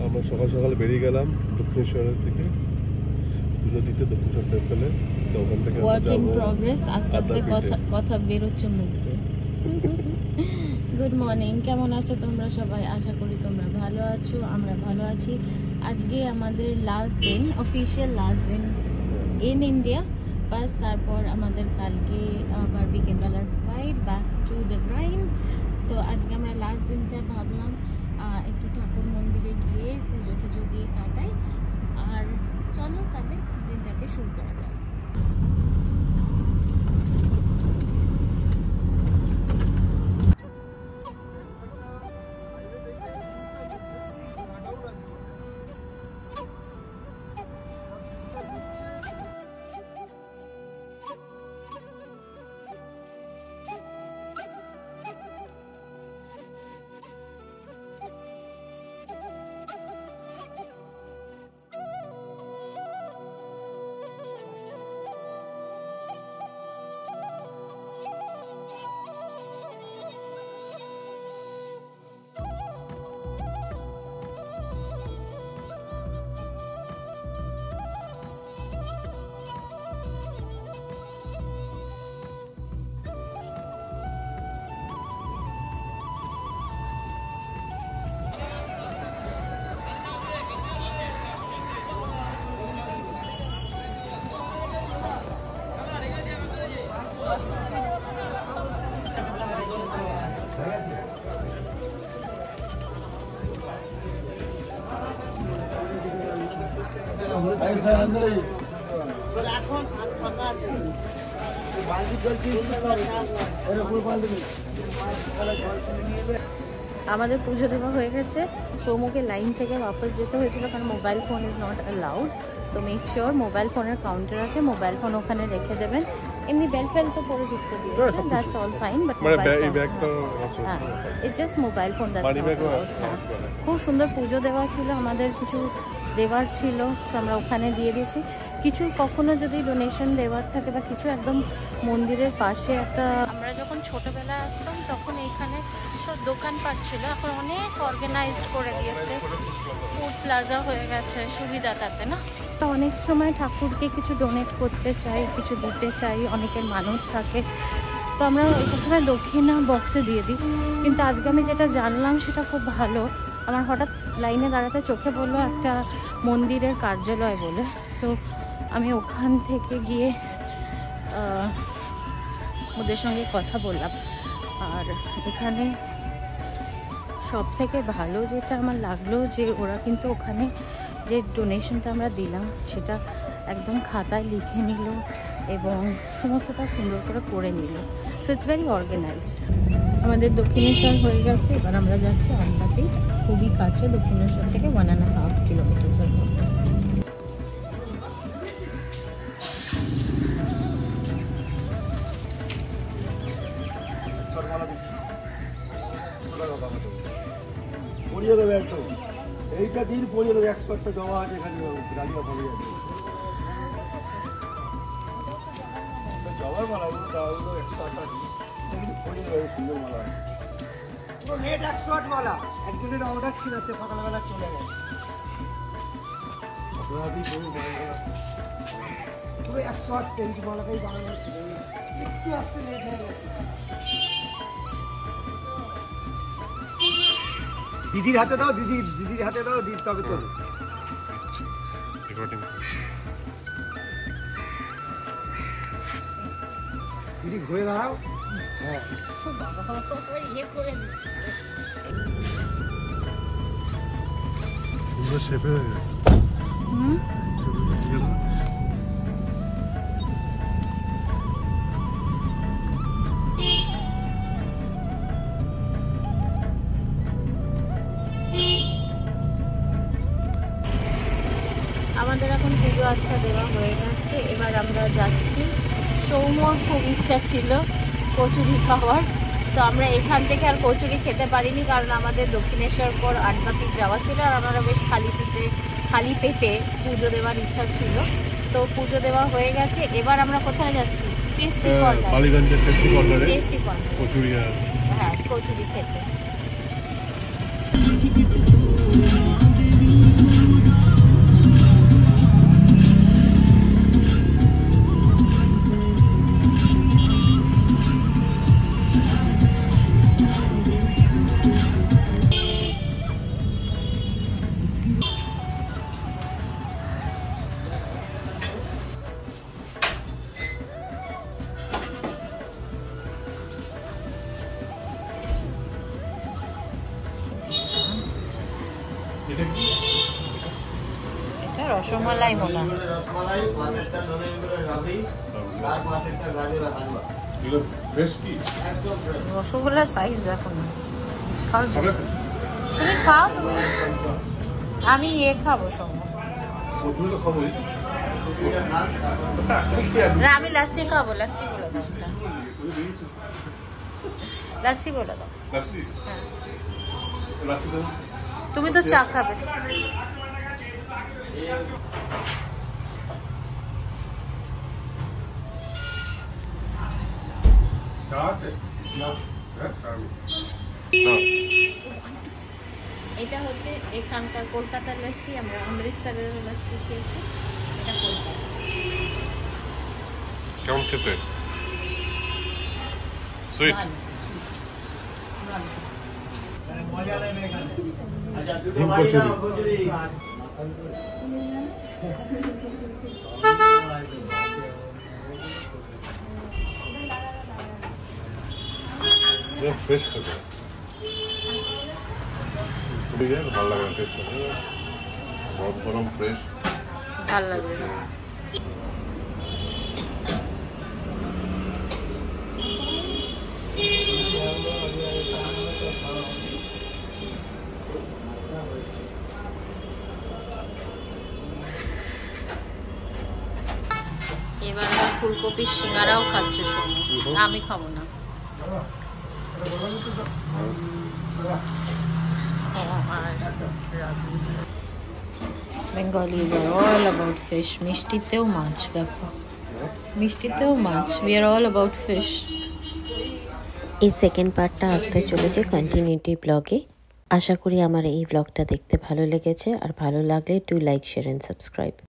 আমরা সকাল সকাল বেরিয়ে গেলাম দক্ষিণেশ্বরের দিকে পুজো দিতে দক্ষিণেশ্বর টেম্পলে। তো ওখান থেকে ওয়ার্ক ইন প্রগ্রেস, আস্তে আস্তে কথা বের হচ্ছে মুখ দিয়ে। গুড মর্নিং, কেমন আছো তোমরা সবাই? আশা করি তোমরা ভালো আছো, আমরা ভালো আছি। আজকে আমাদের লাস্ট দিন, অফিসিয়াল লাস্ট দিন ইন ইন্ডিয়া। বাস তারপর আমাদের কালকে আবার বিকেলবেলার flight back to the grind. তো আজকে আমরা লাস্ট দিনটা ভাবলাম একটু ঠাকুর মন্দিরে গিয়ে পুজো টুজো দিয়ে কাটাই। আর চলো তাহলে দিনটাকে শুরু করা যাক। আমাদের পুজো দেওয়া হয়ে গেছে। সৌমুকে লাইন থেকে ওয়াপস যেতে হয়েছিল কারণ mobile phone is not allowed. তো মেক শিওর মোবাইল ফোনের কাউন্টার আছে, মোবাইল ফোন ওখানে রেখে দেবেন। এমনি বেল ফেল তো পরে ঢুকতে দিয়েছে, that's all fine. But it's just mobile phone, that's all. খুব সুন্দর পুজো দেওয়া ছিল, আমাদের কিছু দেওয়ার ছিল, আমরা ওখানে দিয়ে দিয়েছি। কিছু কখনো যদি ডোনেশন দেওয়ার থাকে বা কিছু, একদম মন্দিরের পাশে একটা, আমরা যখন ছোটবেলায় আসতাম তখন এইখানে সব দোকানপাট ছিল, এখন অনেক অর্গানাইজড করে দিয়েছে, ফুড প্লাজা হয়ে গেছে, সুবিধা তাতে না। অনেক সময় ঠাকুরকে কিছু ডোনেট করতে চাই, কিছু দিতে চাই, অনেকের মানত থাকে, তো আমরা ওখানে দক্ষিণা বক্সে দিয়ে দিই। কিন্তু আজকে আমি যেটা জানলাম সেটা খুব ভালো, আমার হঠাৎ লাইনে দাঁড়াতে চোখে পড়লো একটা মন্দিরের কার্যালয় বলে। সো আমি ওখান থেকে গিয়ে ওদের সঙ্গে কথা বললাম। আর এখানে সব থেকে ভালো যেটা আমার লাগলো যে ওরা কিন্তু ওখানে যে ডোনেশনটা আমরা দিলাম সেটা একদম খাতায় লিখে নিল এবং সমস্তটা সুন্দর করে নিল। So it's very organized. আমাদের দক্ষিণেশ্বর হয়ে গেছে, এবার আমরা যাচ্ছি আদ্যাপীঠ, খুবই কাছে দক্ষিণেশ্বর থেকে 1.5 কিলোমিটার মধ্যে। পড়িয়ে দেবে একদম, এইটা দিন পড়িয়ে দেবে, এক্সপার্টটা দেওয়া আছে এখানে, গাড়িটা পড়ে যাবে। জবার মালা এক্সপার্ট আছে, পড়িয়ে দেবে, সুন্দর মালা, পুরো নেট এক্সপার্ট মালা। একজনের অর্ডার ছিল, সে সকালবেলা চলে গেছে, পুরো এক্সপার্ট পেন্ট মালাটাই বানানো ছিল, একটু আসতে লেট হয়ে গেছে। দিদির হাতে দাও, দিদির হাতে দাও, দিদি তবে চলো। দিদি ঘুরে দাঁড়াও। হ্যাঁ, সুন্দর শেপে হয়ে গেছে। আমাদের এখন পুজো আচ্ছা দেওয়া হয়ে গেছে, এবার আমরা যাচ্ছি। সৌম্যর খুব ইচ্ছা ছিল কচুরি খাওয়ার, তো আমরা এখান থেকে আর কচুরি খেতে পারিনি কারণ আমাদের দক্ষিণেশ্বর পর আদ্যাপীঠ যাওয়া ছিল, আর আমরা বেশ খালি পেটে পুজো দেওয়ার ইচ্ছা ছিল। তো পুজো দেওয়া হয়ে গেছে, এবার আমরা কোথায় যাচ্ছি? টেস্টি কর্নার, বালিগঞ্জের টেস্টি কর্নারে কচুরি, হ্যাঁ কচুরি খেতে। এটা কি? এটা রসমালাই মনে হয়। রসমালাই, পাশেরটা ধরে এগুলো রাবড়ি, তার পাশেরটা গাজরের হালুয়া। এগুলো ফ্রেশ কি? একদম fresh। রসগোল্লার সাইজ দেখো না, বিশাল খাবে? বিশাল। তুমি খাও, তুমি। আমি খাবো সঙ্গে। প্রচুর তো খাবোই। না, আমি লাসি খাবো। লাসি বলে দাও। লাসি বলে দাও। লাসি? হ্যাঁ। লাসি দাও। তুমি তো চা খাবে। চা আছে? না। হ্যাঁ, খাবো। এটা হচ্ছে এখানকার কলকাতার লাসি, আমরা অমৃতসরের লাসি খেয়েছি। এটা কলকাতা। কেমন খেতে? সুইট? আচ্ছা, দুটো ডিম বাড়ি কচুরি। দাও, কচুরি। ফ্রেশ থাকে। খুবই ভালো লাগে টেস্ট। গরম গরম ফ্রেশ। ভালো লাগবে। এবার আবার ফুলকপির সিঙ্গারাও খাচ্ছে সঙ্গে। আমি খাবো না। Bengalis are all about fish. মিষ্টিতেও মাছ দেখো, মিষ্টিতেও মাছ। We are all about fish. এই সেকেন্ড পার্টটা আসতে চলেছে কন্টিনিউটি ব্লগে। আশা করি আমার এই ব্লগটা দেখতে ভালো লেগেছে, আর ভালো লাগলে do like, share and subscribe.